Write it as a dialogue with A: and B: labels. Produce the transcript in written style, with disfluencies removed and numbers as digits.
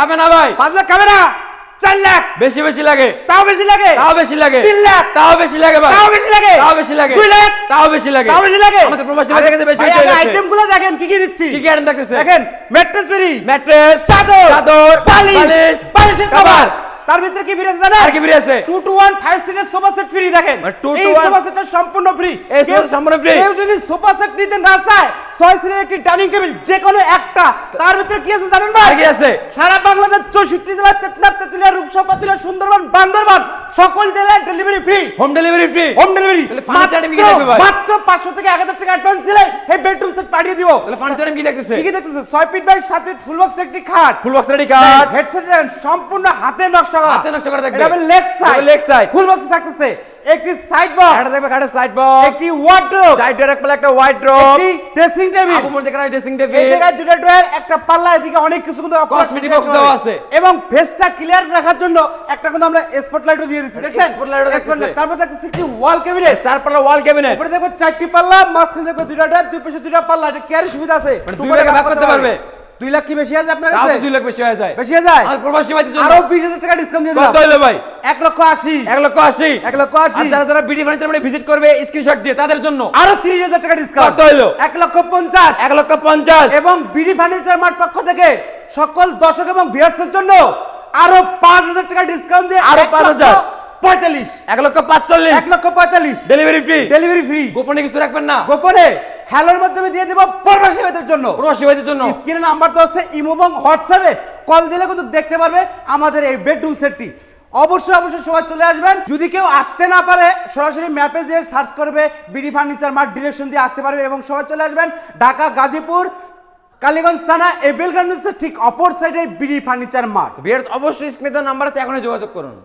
A: খাবে না ভাই।
B: 5 লাখ খাবে না, 4 লাখ
A: বেশি বেশি লাগে,
B: তাও বেশি লাগে,
A: তাও বেশি লাগে,
B: 3 লাখ
A: তাও বেশি লাগে ভাই,
B: তাও বেশি লাগে,
A: তাও বেশি লাগে,
B: 2 লাখ
A: তাও বেশি লাগে,
B: তাও বেশি লাগে।
A: আমাদের প্রবাসী ভাই থেকে বেশি
B: ভাই,
A: বেশি হয়ে যাচ্ছে।
B: আইটেমগুলো দেখেন কি কি দিচ্ছি।
A: কি কি আইটেম দেখতেছে?
B: দেখেন ম্যাট্রেস ফ্রি,
A: ম্যাট্রেস,
B: চাদর,
A: চাদর,
B: বালিশ, বালিশের
A: কভার।
B: কভার। তার ভিতরে কি ফ্রি আছে জানেন?
A: আর কি ফ্রি আছে?
B: 2 to 1 5 সিটের সোফা সেট ফ্রি। দেখেন
A: মানে 2 to
B: এই
A: 1
B: সোফা সেটটা সম্পূর্ণ ফ্রি।
A: এই সোফা সেট সম্পূর্ণ free?
B: কেউ যদি সোফা সেট নিতে না চায়, 6 সিটের একটি ডাইনিং টেবিল যে কোনো একটা, তার ভিতরে কি আছে জানেন ভাই?
A: আর কি আছে?
B: সারা বাংলাদেশ 64 জেলা, টেকনাফ, তেতুলিয়া, রূপসা, পাতুলিয়া, সুন্দরবন, বান্দরবান সকল জেলায় delivery free.
A: Home delivery free.
B: Home delivery
A: তাহলে ফার্নিচার আইটেম কি দেখবে ভাই?
B: মাত্র 500 থেকে 1000 টাকা অ্যাডভান্স দিলে এই বেডরুম সেট পাঠিয়ে দিব।
A: তাহলে ফার্নিচার আইটেম কি দেখতেছে?
B: কি কি দেখতেছেন? 6 feet by 7 feet full box একটি খাট,
A: full box ready card,
B: headset সম্পূর্ণ হাতে নকশা করা,
A: হাতে নকশা করা থাকবে।
B: এটা হবে লেগ সাইড,
A: এটা leg side।
B: ফুল বক্স থাকতেছে একটি সাইড বক্স,
A: এটা দেখবে কাঠের সাইড বক্স,
B: একটি ওয়ার্ডরোব,
A: সাইড ডোর একটা একটা ওয়ার্ডরোব,
B: একটি ড্রেসিং টেবিল,
A: আপু মধ্যে করা ড্রেসিং
B: এই
A: টেবিল,
B: জায়গায় দুটো ড্রয়ার, একটা পাল্লা, এদিকে অনেক কিছু কিন্তু
A: Cosmetic box দেওয়া আছে।
B: এবং ফেসটা ক্লিয়ার রাখার জন্য একটা কিন্তু আমরা স্পটলাইটও দিয়ে দিয়েছি। দেখছেন
A: spotlight ও দেখতেছে।
B: Spotlight। তারপর দেখতেছি একটি ওয়াল ক্যাবিনেট,
A: চার পাল্লা ওয়াল ক্যাবিনেট,
B: উপরে দেখবেন 4টি পাল্লা, মাঝখানে দেখবেন দুটো ড্রয়ার, দুই পাশে দুটো পাল্লা, এটা ক্যারি সুবিধা আছে।
A: মানে 2 ভাগে ভাগ করতে পারবে।
B: 2 লাখ কি বেশি আছে আপনার
A: তাও
B: কাছে?
A: তো 2 লাখ বেশি হয়ে যায়।
B: বেশি হয়ে যায়?
A: আর প্রবাসী ভাইদের জন্য
B: আরো 20,000 টাকা ডিসকাউন্ট দিয়ে
A: কত
B: দিলাম।
A: হলো ভাই?
B: 1,80,000
A: 1 লক্ষ 80।
B: 1,80,000
A: আর যারা যারা বিডি ফার্নিচার মানে ভিজিট করবে স্ক্রিনশট দিয়ে তাদের জন্য
B: আরো 30,000 টাকা ডিসকাউন্ট।
A: কত হলো?
B: 1,50,000
A: 1 লক্ষ 50।
B: এবং বিডি ফার্নিচার মার্ট পক্ষ থেকে সকল দর্শক এবং ভিউয়ার্সের জন্য আরো 5,000 টাকা ডিসকাউন্ট দিয়ে
A: আরো 5,000
B: 45
A: 1 লক্ষ 45।
B: 1,45,000
A: ডেলিভারি ফ্রি।
B: Delivery free.
A: গোপনে কিছু রাখবেন না,
B: গোপনে হ্যালোর মাধ্যমে দিয়ে দেব প্রবাসী ভাইদের জন্য।
A: প্রবাসী ভাইদের জন্য
B: স্ক্রিনে নাম্বার তো আছে, ইমো এবং হোয়াটসঅ্যাপে কল দিলে কিন্তু দেখতে পারবে আমাদের এই বেডরুম সেটটি। অবশ্যই অবশ্যই সবাই চলে আসবেন। যদি কেউ আসতে না পারে, সরাসরি ম্যাপে যেয়ে সার্চ করবে বিডি ফার্নিচার মার্ট, ডিরেকশন দিয়ে আসতে পারবে। এবং সবাই চলে আসবেন ঢাকা গাজীপুর কালীগঞ্জ থানা এবেল গার্মেন্টসের ঠিক অপর সাইডে বিডি ফার্নিচার মার্ট।
A: ভিউয়ার্স অবশ্যই স্ক্রিনে দেওয়া নাম্বার আছে, এখনই যোগাযোগ করুন।